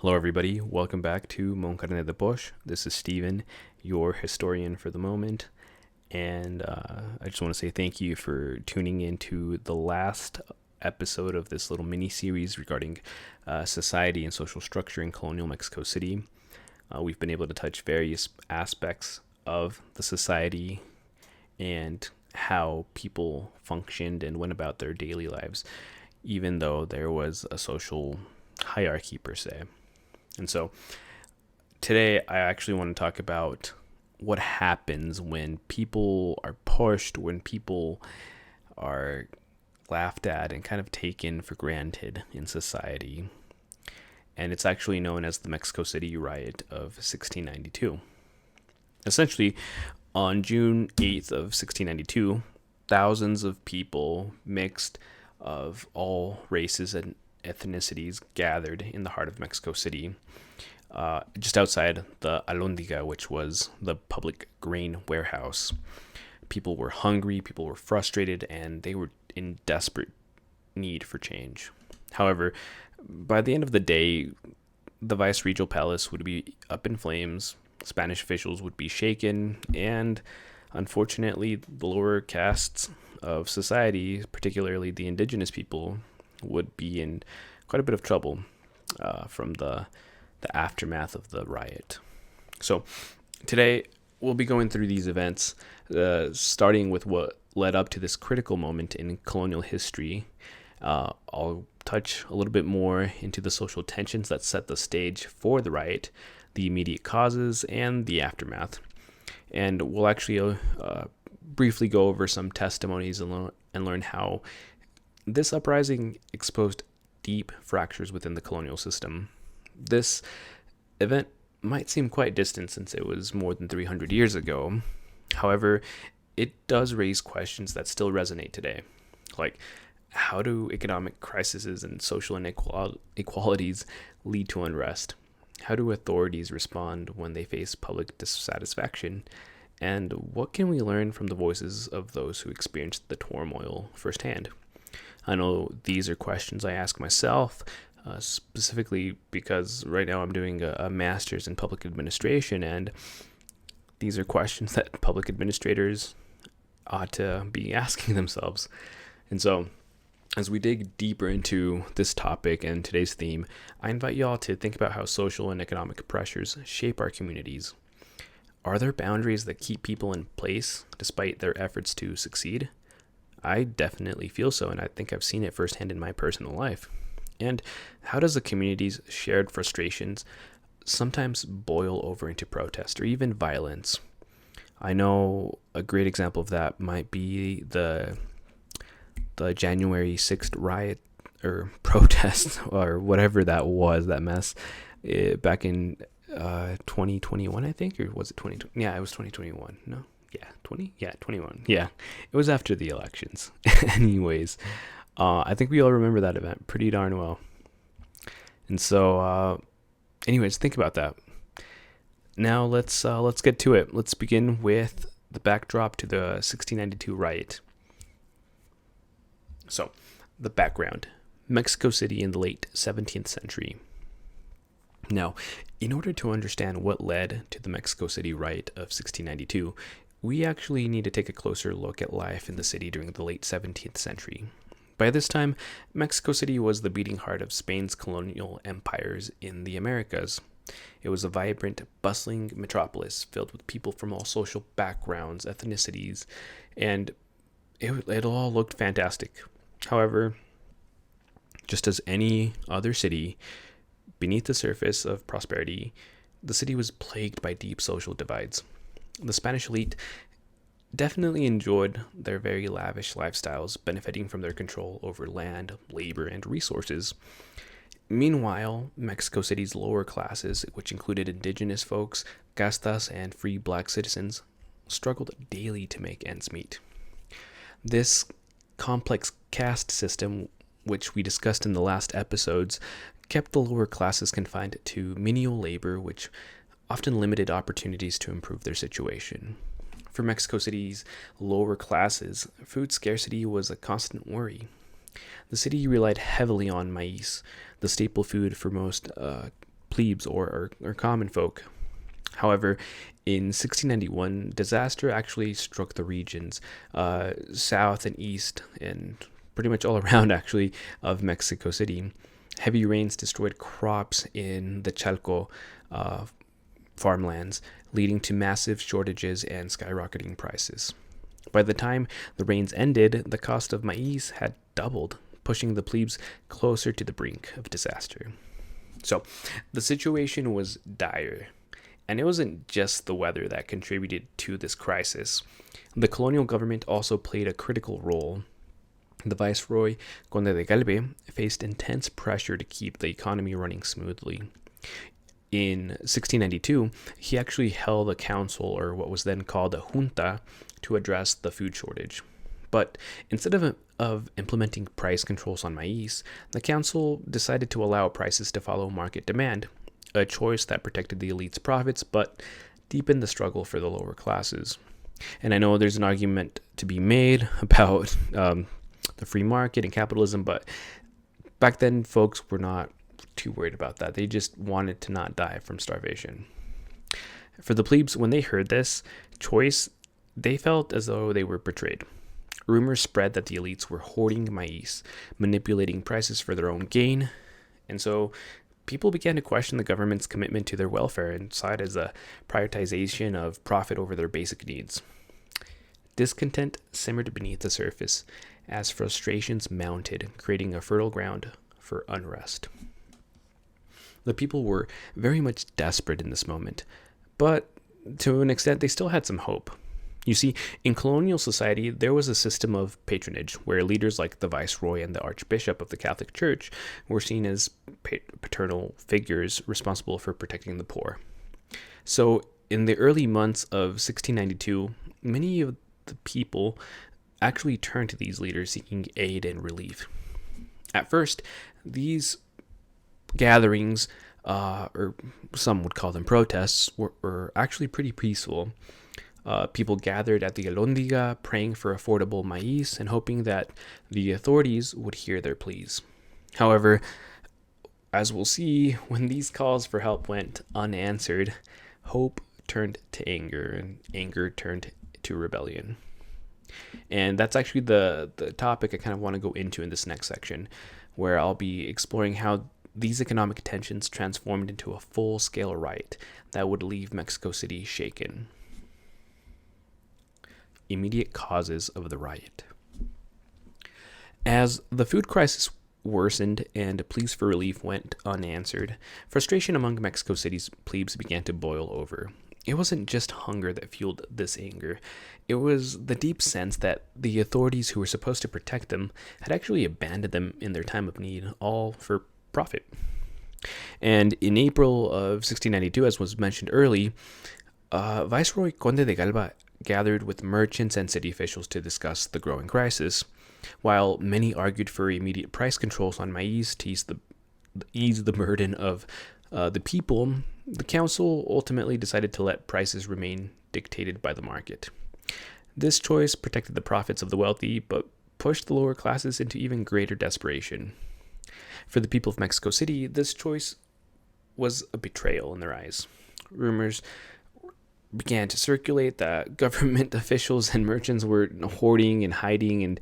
Hello, everybody. Welcome back to Mon Carnet de Poche. This is Steven, your historian for the moment. And I just want to say thank you for tuning into the last episode of this little mini series regarding society and social structure in colonial Mexico City. We've been able to touch various aspects of the society and how people functioned and went about their daily lives, even though there was a social hierarchy per se. And so today I actually want to talk about what happens when people are pushed, when people are laughed at and kind of taken for granted in society. And it's actually known as the Mexico City Riot of 1692. Essentially, on June 8th of 1692, thousands of people mixed of all races and ethnicities gathered in the heart of Mexico City, just outside the Alhóndiga, which was the public grain warehouse. People were hungry, people were frustrated, and they were in desperate need for change. However, by the end of the day, the vice-regal palace would be up in flames, Spanish officials would be shaken, and unfortunately, the lower castes of society, particularly the indigenous people, would be in quite a bit of trouble from the aftermath of the riot. So today we'll be going through these events, starting with what led up to this critical moment in colonial history. I'll touch a little bit more into the social tensions that set the stage for the riot, the immediate causes, and the aftermath. And we'll actually briefly go over some testimonies and learn how this uprising exposed deep fractures within the colonial system. This event might seem quite distant since it was more than 300 years ago. However, it does raise questions that still resonate today. Like, how do economic crises and social inequalities lead to unrest? How do authorities respond when they face public dissatisfaction? And what can we learn from the voices of those who experienced the turmoil firsthand? I know these are questions I ask myself, specifically because right now I'm doing a master's in public administration, and these are questions that public administrators ought to be asking themselves. And so, as we dig deeper into this topic and today's theme, I invite you all to think about how social and economic pressures shape our communities. Are there boundaries that keep people in place despite their efforts to succeed? I definitely feel so, and I think I've seen it firsthand in my personal life. And how does the community's shared frustrations sometimes boil over into protest or even violence? I know a great example of that might be the January 6th riot or protest or whatever that was, that mess, back in 2021, I think, or was it 2020? Yeah, it was 2021. No? Yeah, 20? Yeah, 21. Yeah, it was after the elections. Anyways, I think we all remember that event pretty darn well. And so, anyways, think about that. Now let's get to it. Let's begin with the backdrop to the 1692 riot. So, the background: Mexico City in the late 17th century. Now, in order to understand what led to the Mexico City Riot of 1692, we actually need to take a closer look at life in the city during the late 17th century. By this time, Mexico City was the beating heart of Spain's colonial empires in the Americas. It was a vibrant, bustling metropolis filled with people from all social backgrounds, ethnicities, and it all looked fantastic. However, just as any other city, beneath the surface of prosperity, the city was plagued by deep social divides. The Spanish elite definitely enjoyed their very lavish lifestyles, benefiting from their control over land, labor, and resources. Meanwhile, Mexico City's lower classes, which included indigenous folks, Castas, and free black citizens, struggled daily to make ends meet. This complex caste system, which we discussed in the last episodes, kept the lower classes confined to menial labor, which often limited opportunities to improve their situation. For Mexico City's lower classes, food scarcity was a constant worry. The city relied heavily on maize, the staple food for most plebes or common folk. However, in 1691, disaster actually struck the regions south and east and pretty much all around, actually, of Mexico City. Heavy rains destroyed crops in the Chalco farmlands, leading to massive shortages and skyrocketing prices. By the time the rains ended, the cost of maize had doubled, pushing the plebes closer to the brink of disaster. So, the situation was dire. And it wasn't just the weather that contributed to this crisis. The colonial government also played a critical role. The Viceroy, Conde de Galve, faced intense pressure to keep the economy running smoothly. In 1692, he actually held a council, or what was then called a junta, to address the food shortage. But instead of implementing price controls on maize, the council decided to allow prices to follow market demand, a choice that protected the elite's profits but deepened the struggle for the lower classes. And I know there's an argument to be made about the free market and capitalism, but back then folks were not too worried about that. They just wanted to not die from starvation. For the plebes, when they heard this choice, they felt as though they were betrayed. Rumors spread that the elites were hoarding maize, manipulating prices for their own gain, and so people began to question the government's commitment to their welfare and saw it as a prioritization of profit over their basic needs. Discontent simmered beneath the surface as frustrations mounted, creating a fertile ground for unrest. The people were very much desperate in this moment, but to an extent they still had some hope. You see, in colonial society, there was a system of patronage where leaders like the Viceroy and the Archbishop of the Catholic Church were seen as paternal figures responsible for protecting the poor. So, in the early months of 1692, many of the people actually turned to these leaders seeking aid and relief. At first, these gatherings, or some would call them protests, were actually pretty peaceful. People gathered at the Alhóndiga, praying for affordable maize and hoping that the authorities would hear their pleas. However, as we'll see, when these calls for help went unanswered, hope turned to anger, and anger turned to rebellion. And that's actually the topic I kind of want to go into in this next section, where I'll be exploring how these economic tensions transformed into a full-scale riot that would leave Mexico City shaken. Immediate causes of the riot. As the food crisis worsened and pleas for relief went unanswered, frustration among Mexico City's plebes began to boil over. It wasn't just hunger that fueled this anger. It was the deep sense that the authorities who were supposed to protect them had actually abandoned them in their time of need, all for profit. And in April of 1692, as was mentioned early, Viceroy Conde de Galva gathered with merchants and city officials to discuss the growing crisis. While many argued for immediate price controls on maize to ease the burden of the people, the council ultimately decided to let prices remain dictated by the market. This choice protected the profits of the wealthy, but pushed the lower classes into even greater desperation. For the people of Mexico City, this choice was a betrayal in their eyes. Rumors began to circulate that government officials and merchants were hoarding and hiding and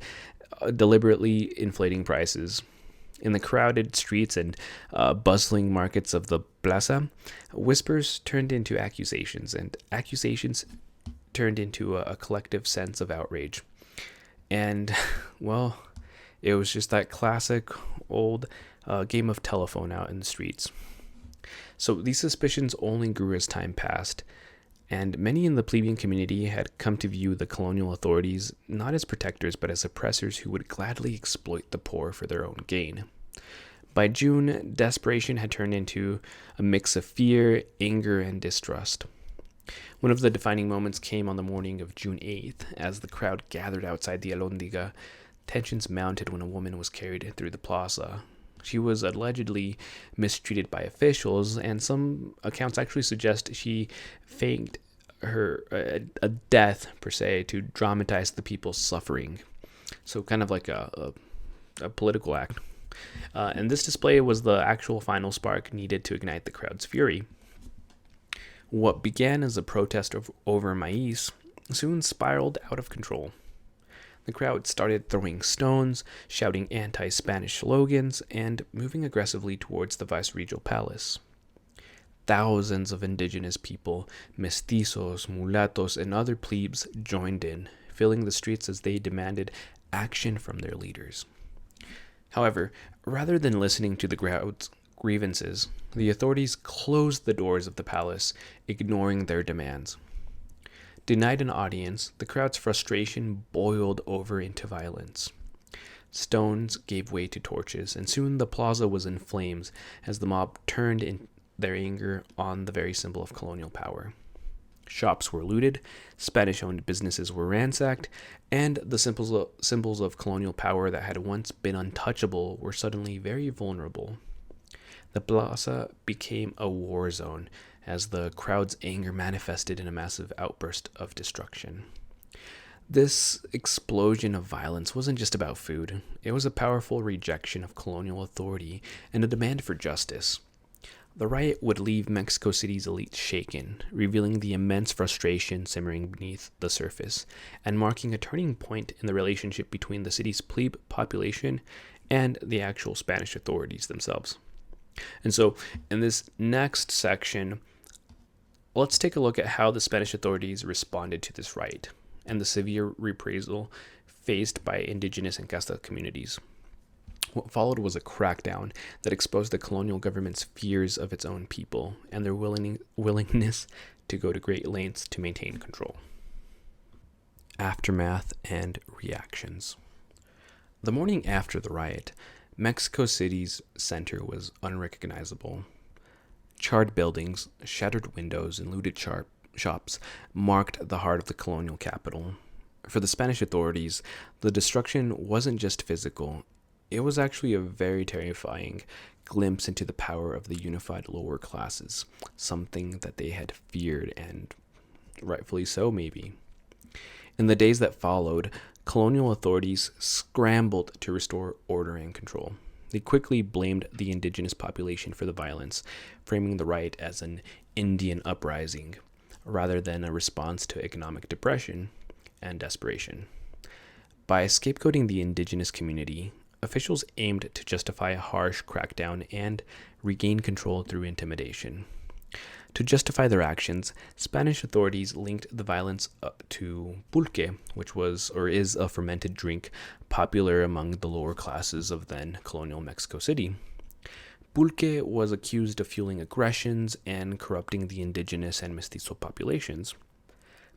deliberately inflating prices. In the crowded streets and bustling markets of the plaza, whispers turned into accusations, and accusations turned into a collective sense of outrage. And, well, it was just that classic old game of telephone out in the streets. So these suspicions only grew as time passed, and many in the plebeian community had come to view the colonial authorities not as protectors but as oppressors who would gladly exploit the poor for their own gain. By June, desperation had turned into a mix of fear, anger, and distrust. One of the defining moments came on the morning of June 8th, as the crowd gathered outside the Alhóndiga. Tensions mounted when a woman was carried through the plaza. She was allegedly mistreated by officials, and some accounts actually suggest she faked a death, per se, to dramatize the people's suffering. So kind of like a political act. And this display was the actual final spark needed to ignite the crowd's fury. What began as a protest over maize soon spiraled out of control. The crowd started throwing stones, shouting anti-Spanish slogans, and moving aggressively towards the viceregal palace. Thousands of indigenous people, mestizos, mulattos, and other plebes joined in, filling the streets as they demanded action from their leaders. However, rather than listening to the crowd's grievances, the authorities closed the doors of the palace, ignoring their demands. Denied an audience, the crowd's frustration boiled over into violence. Stones gave way to torches, and soon the plaza was in flames as the mob turned in their anger on the very symbol of colonial power. Shops were looted, Spanish-owned businesses were ransacked, and the symbols of colonial power that had once been untouchable were suddenly very vulnerable. The plaza became a war zone as the crowd's anger manifested in a massive outburst of destruction. This explosion of violence wasn't just about food. It was a powerful rejection of colonial authority and a demand for justice. The riot would leave Mexico City's elite shaken, revealing the immense frustration simmering beneath the surface, and marking a turning point in the relationship between the city's plebe population and the actual Spanish authorities themselves. And so, in this next section, let's take a look at how the Spanish authorities responded to this riot and the severe reprisal faced by indigenous and Castas communities. What followed was a crackdown that exposed the colonial government's fears of its own people and their willingness to go to great lengths to maintain control. Aftermath and reactions. The morning after the riot, Mexico City's center was unrecognizable. Charred buildings, shattered windows, and looted shops marked the heart of the colonial capital. For the Spanish authorities, the destruction wasn't just physical. It was actually a very terrifying glimpse into the power of the unified lower classes, something that they had feared, and rightfully so, maybe. In the days that followed, colonial authorities scrambled to restore order and control. They quickly blamed the indigenous population for the violence, framing the riot as an Indian uprising, rather than a response to economic depression and desperation. By scapegoating the indigenous community, officials aimed to justify a harsh crackdown and regain control through intimidation. To justify their actions, Spanish authorities linked the violence to pulque, which was or is a fermented drink popular among the lower classes of then colonial Mexico City. Pulque was accused of fueling aggressions and corrupting the indigenous and mestizo populations.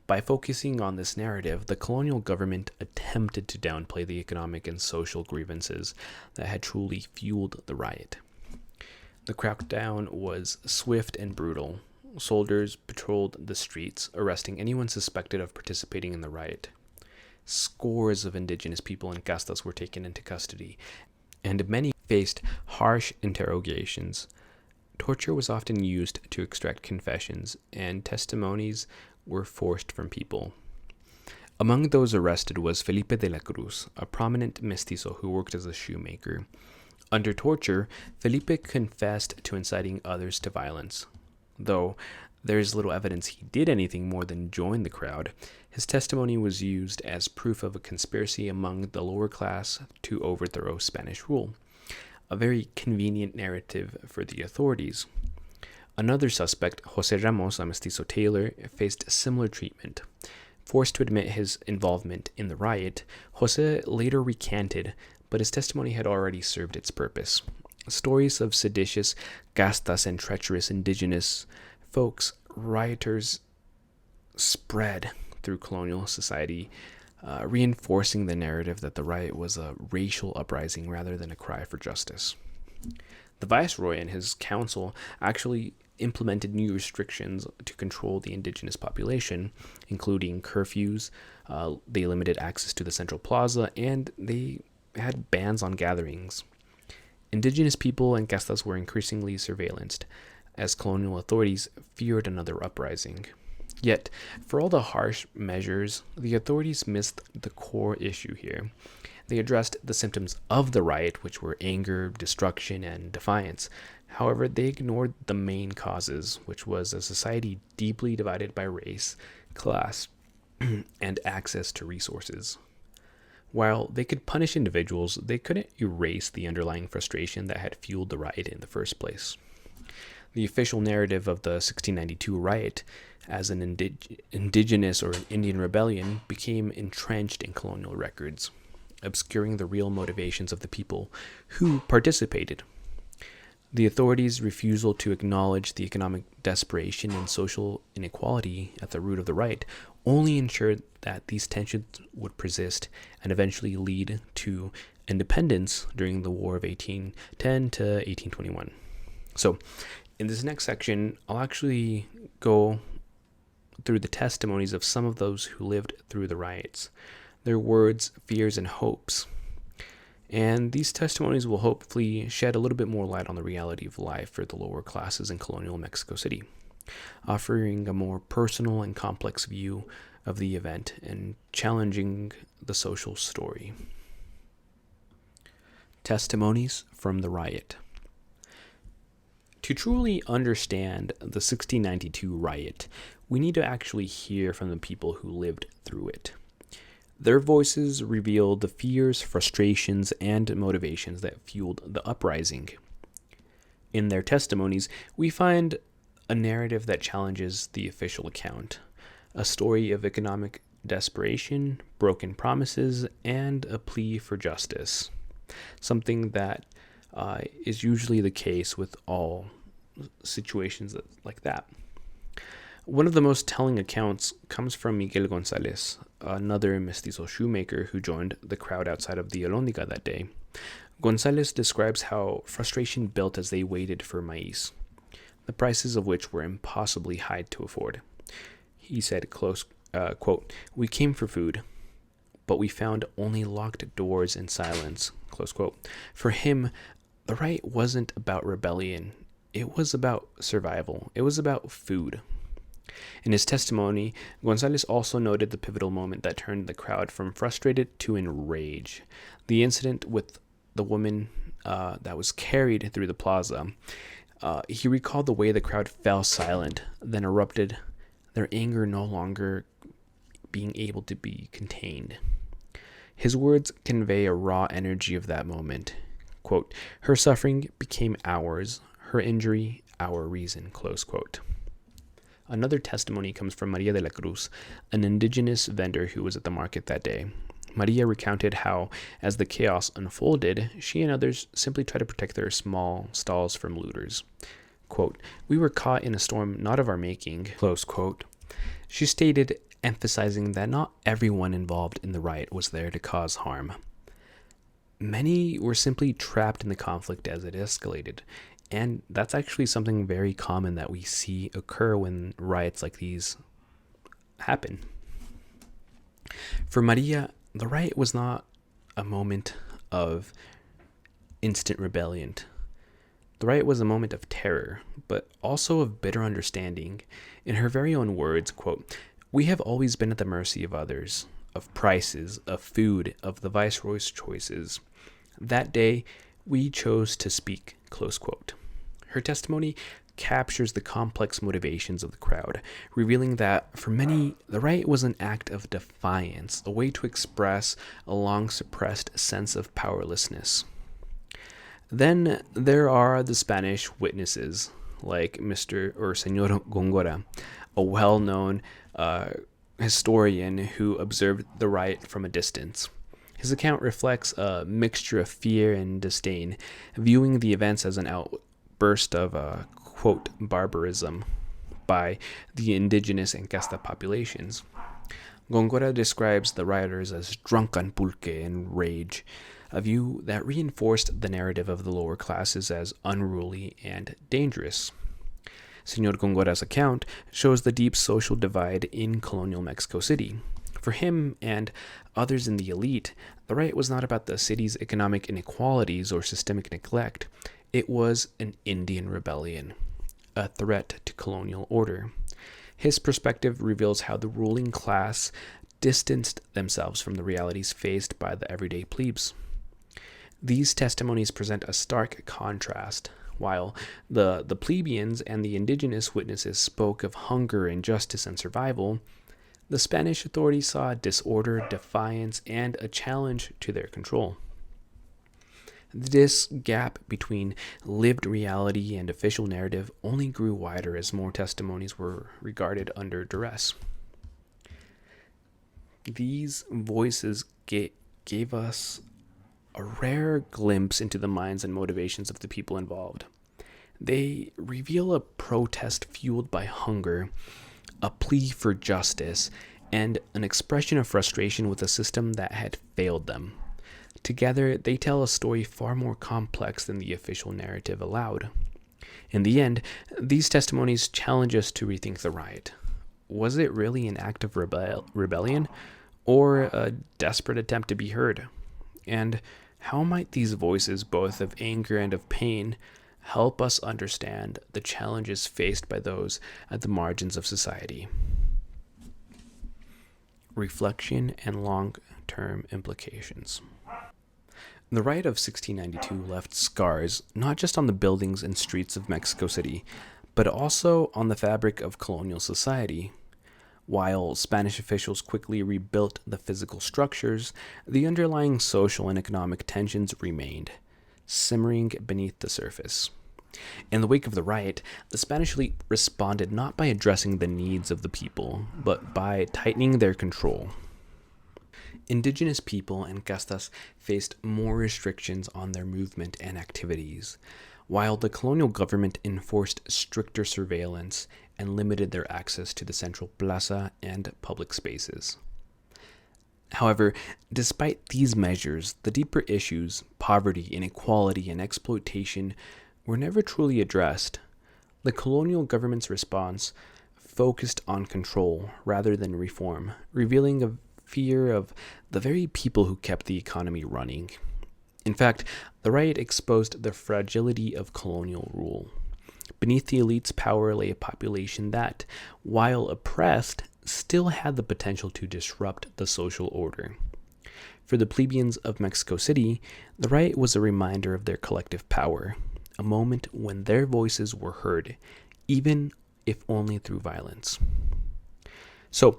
By focusing on this narrative, the colonial government attempted to downplay the economic and social grievances that had truly fueled the riot. The crackdown was swift and brutal. Soldiers patrolled the streets, arresting anyone suspected of participating in the riot. Scores of indigenous people and Castas were taken into custody, and many faced harsh interrogations. Torture was often used to extract confessions, and testimonies were forced from people. Among those arrested was Felipe de la Cruz, a prominent mestizo who worked as a shoemaker. Under torture, Felipe confessed to inciting others to violence. Though there is little evidence he did anything more than join the crowd, his testimony was used as proof of a conspiracy among the lower class to overthrow Spanish rule. A very convenient narrative for the authorities. Another suspect, José Ramos, a mestizo tailor, faced similar treatment. Forced to admit his involvement in the riot, José later recanted, but his testimony had already served its purpose. Stories of seditious Castas and treacherous indigenous rioters spread through colonial society, reinforcing the narrative that the riot was a racial uprising rather than a cry for justice. The viceroy and his council actually implemented new restrictions to control the indigenous population, including curfews. They limited access to the central plaza, and they had bans on gatherings. Indigenous people and Castas were increasingly surveillanced, as colonial authorities feared another uprising. Yet, for all the harsh measures, the authorities missed the core issue here. They addressed the symptoms of the riot, which were anger, destruction, and defiance. However, they ignored the main causes, which was a society deeply divided by race, class, and access to resources. While they could punish individuals, they couldn't erase the underlying frustration that had fueled the riot in the first place. The official narrative of the 1692 riot as an indigenous or an Indian rebellion became entrenched in colonial records, obscuring the real motivations of the people who participated. The authorities' refusal to acknowledge the economic desperation and social inequality at the root of the riot only ensured that these tensions would persist and eventually lead to independence during the War of 1810 to 1821. So, in this next section, I'll actually go through the testimonies of some of those who lived through the riots, their words, fears, and hopes. And these testimonies will hopefully shed a little bit more light on the reality of life for the lower classes in colonial Mexico City, offering a more personal and complex view of the event and challenging the social story. Testimonies from the riot. To truly understand the 1692 riot, we need to actually hear from the people who lived through it. Their voices reveal the fears, frustrations, and motivations that fueled the uprising. In their testimonies, we find a narrative that challenges the official account, a story of economic desperation, broken promises, and a plea for justice, something that is usually the case with all situations like that. One of the most telling accounts comes from Miguel Gonzalez, another mestizo shoemaker who joined the crowd outside of the Alhóndiga that day. Gonzalez describes how frustration built as they waited for maize, the prices of which were impossibly high to afford. He said, quote, "We came for food, but we found only locked doors and silence," close quote. For him, the riot wasn't about rebellion. It was about survival. It was about food. In his testimony, Gonzalez also noted the pivotal moment that turned the crowd from frustrated to enraged. The incident with the woman that was carried through the plaza. He recalled the way the crowd fell silent, then erupted, their anger no longer being able to be contained. His words convey a raw energy of that moment. Quote, "Her suffering became ours, her injury our reason," close quote. Another testimony comes from Maria de la Cruz, an indigenous vendor who was at the market that day. Maria recounted how, as the chaos unfolded, she and others simply tried to protect their small stalls from looters. Quote, "We were caught in a storm not of our making," close quote. She stated, emphasizing that not everyone involved in the riot was there to cause harm. Many were simply trapped in the conflict as it escalated, and that's actually something very common that we see occur when riots like these happen. For Maria, the riot was not a moment of instant rebellion. The riot was a moment of terror, but also of bitter understanding. In her very own words, quote, "We have always been at the mercy of others, of prices, of food, of the viceroy's choices. That day, we chose to speak," close quote. Her testimony captures the complex motivations of the crowd, revealing that for many, the riot was an act of defiance, a way to express a long-suppressed sense of powerlessness. Then there are the Spanish witnesses, like Mr. or Señor Góngora, a well-known historian who observed the riot from a distance. His account reflects a mixture of fear and disdain, viewing the events as an outburst of, quote, barbarism by the indigenous and Casta populations. Góngora describes the rioters as drunk on pulque and rage, a view that reinforced the narrative of the lower classes as unruly and dangerous. Señor Góngora's account shows the deep social divide in colonial Mexico City. For him and others in the elite, the riot was not about the city's economic inequalities or systemic neglect. It was an Indian rebellion, a threat to colonial order. His perspective reveals how the ruling class distanced themselves from the realities faced by the everyday plebes. These testimonies present a stark contrast. While the plebeians and the indigenous witnesses spoke of hunger, injustice, and survival, the Spanish authorities saw disorder, defiance, and a challenge to their control. This gap between lived reality and official narrative only grew wider as more testimonies were regarded under duress. These voices gave us a rare glimpse into the minds and motivations of the people involved. They reveal a protest fueled by hunger, a plea for justice, and an expression of frustration with a system that had failed them. Together, they tell a story far more complex than the official narrative allowed. In the end, these testimonies challenge us to rethink the riot. Was it really an act of rebellion, or a desperate attempt to be heard? And how might these voices, both of anger and of pain, help us understand the challenges faced by those at the margins of society? Reflection and long-term implications. The riot of 1692 left scars not just on the buildings and streets of Mexico City, but also on the fabric of colonial society. While Spanish officials quickly rebuilt the physical structures, the underlying social and economic tensions remained, simmering beneath the surface. In the wake of the riot, the Spanish elite responded not by addressing the needs of the people, but by tightening their control. Indigenous people and Castas faced more restrictions on their movement and activities, while the colonial government enforced stricter surveillance and limited their access to the central plaza and public spaces. However, despite these measures, the deeper issues, poverty, inequality, and exploitation, were never truly addressed. The colonial government's response focused on control rather than reform, revealing a fear of the very people who kept the economy running. In fact, the riot exposed the fragility of colonial rule. Beneath the elite's power lay a population that, while oppressed, still had the potential to disrupt the social order. For the plebeians of Mexico City, the riot was a reminder of their collective power, a moment when their voices were heard, even if only through violence. So,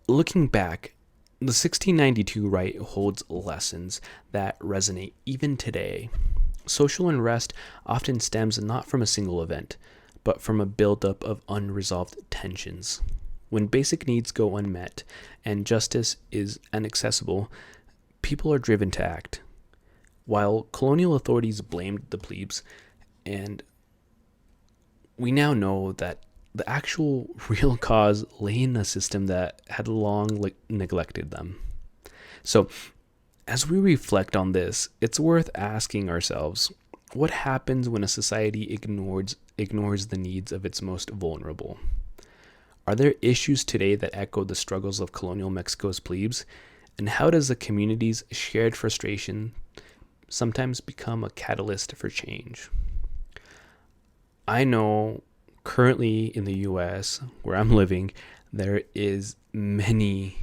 looking back, the 1692 riot holds lessons that resonate even today. Social unrest often stems not from a single event, but from a buildup of unresolved tensions. When basic needs go unmet and justice is inaccessible, people are driven to act. While colonial authorities blamed the plebes, and we now know that the actual real cause lay in a system that had long neglected them. So, as we reflect on this, it's worth asking ourselves, what happens when a society ignores the needs of its most vulnerable? Are there issues today that echo the struggles of colonial Mexico's plebes? And how does the community's shared frustration sometimes become a catalyst for change? I know currently in the US, where I'm living, there is many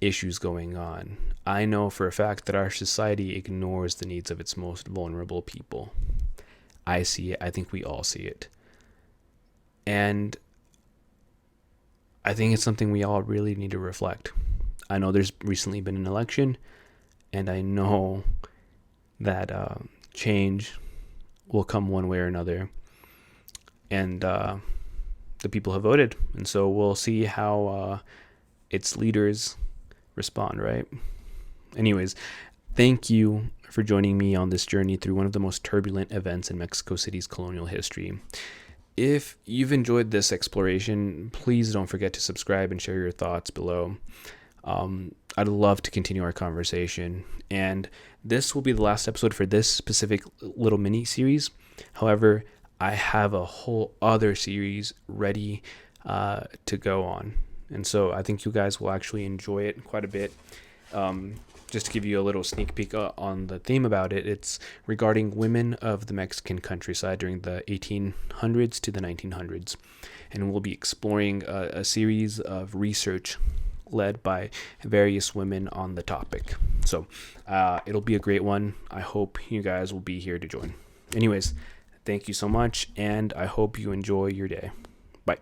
issues going on. I know for a fact that our society ignores the needs of its most vulnerable people. I see it. I think we all see it. And I think it's something we all really need to reflect. I know there's recently been an election, and I know that change will come one way or another. And the people have voted. And so we'll see how its leaders respond, right? Anyways, thank you for joining me on this journey through one of the most turbulent events in Mexico City's colonial history. If you've enjoyed this exploration, please don't forget to subscribe and share your thoughts below. I'd love to continue our conversation. And this will be the last episode for this specific little mini series. However, I have a whole other series ready to go on. And so I think you guys will actually enjoy it quite a bit. Just to give you a little sneak peek on the theme about it, it's regarding women of the Mexican countryside during the 1800s to the 1900s. And we'll be exploring a series of research led by various women on the topic. So it'll be a great one. I hope you guys will be here to join. Anyways, thank you so much, and I hope you enjoy your day. Bye.